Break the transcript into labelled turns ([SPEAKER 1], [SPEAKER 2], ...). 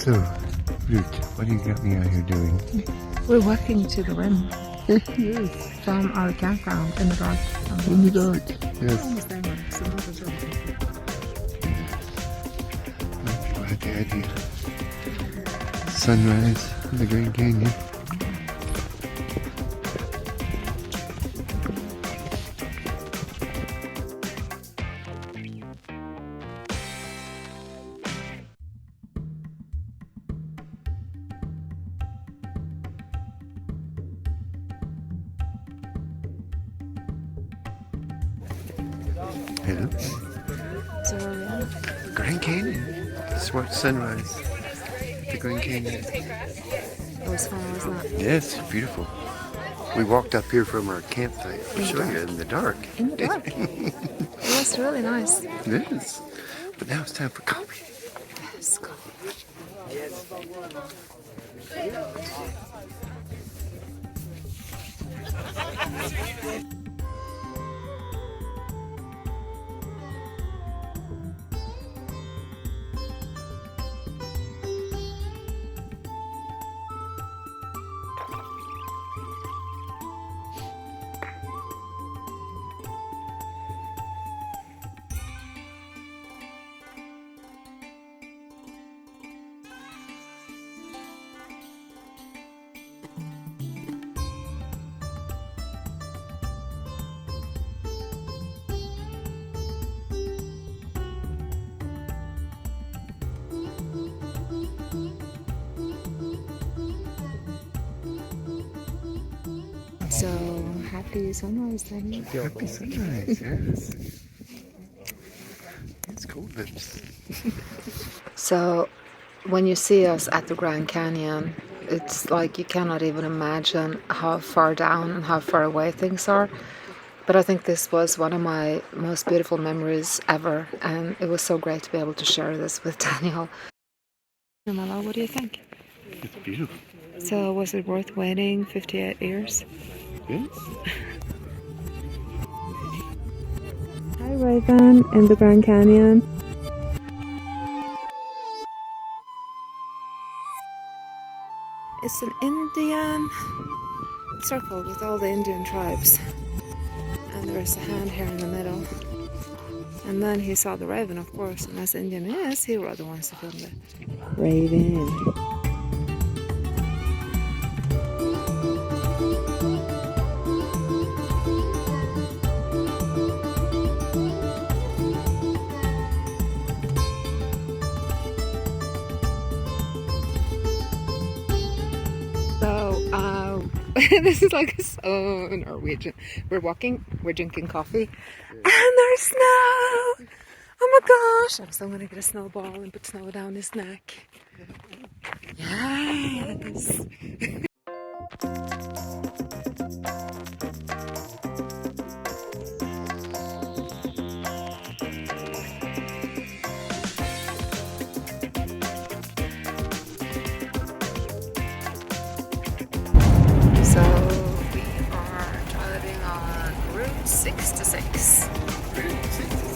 [SPEAKER 1] So, Ruth, what do you got me out here doing?
[SPEAKER 2] We're walking to the rim
[SPEAKER 1] Yes.
[SPEAKER 2] from our campground in the dark.
[SPEAKER 1] In the dark. Yes.
[SPEAKER 2] Almost there, Mark, so not as well.
[SPEAKER 1] I like the idea. Sunrise in the Grand Canyon. Yeah.
[SPEAKER 2] So where are we at?
[SPEAKER 1] Grand Canyon. It's what sunrise. The Grand Canyon.
[SPEAKER 2] It was fun, wasn't it?
[SPEAKER 1] Yes, beautiful. We walked up here from our campsite. I'll show you in the dark.
[SPEAKER 2] In the dark. It was really nice.
[SPEAKER 1] It is. But now it's time for coffee.
[SPEAKER 2] Let's go. So happy sunrise then.
[SPEAKER 1] Happy sunrise, yes. It's cold lips.
[SPEAKER 2] So when you see us at the Grand Canyon, it's like you cannot even imagine how far down and how far away things are. But I think this was one of my most beautiful memories ever, and it was so great to be able to share this with Daniel. Mala, what do you think?
[SPEAKER 1] It's beautiful.
[SPEAKER 2] So was it worth waiting 58 years?
[SPEAKER 1] Yes.
[SPEAKER 2] Hi Raven in the Grand Canyon. It's an Indian circle with all the Indian tribes. And there's a hand here in the middle. And then he saw the raven, of course, and as Indian is, he were the ones to film the raven. This is like so Norwegian. We're walking, we're drinking coffee, and there's snow! Oh my gosh! I'm so gonna get a snowball and put snow down his neck. Yes! So we are driving on Route 66.
[SPEAKER 1] Route 66.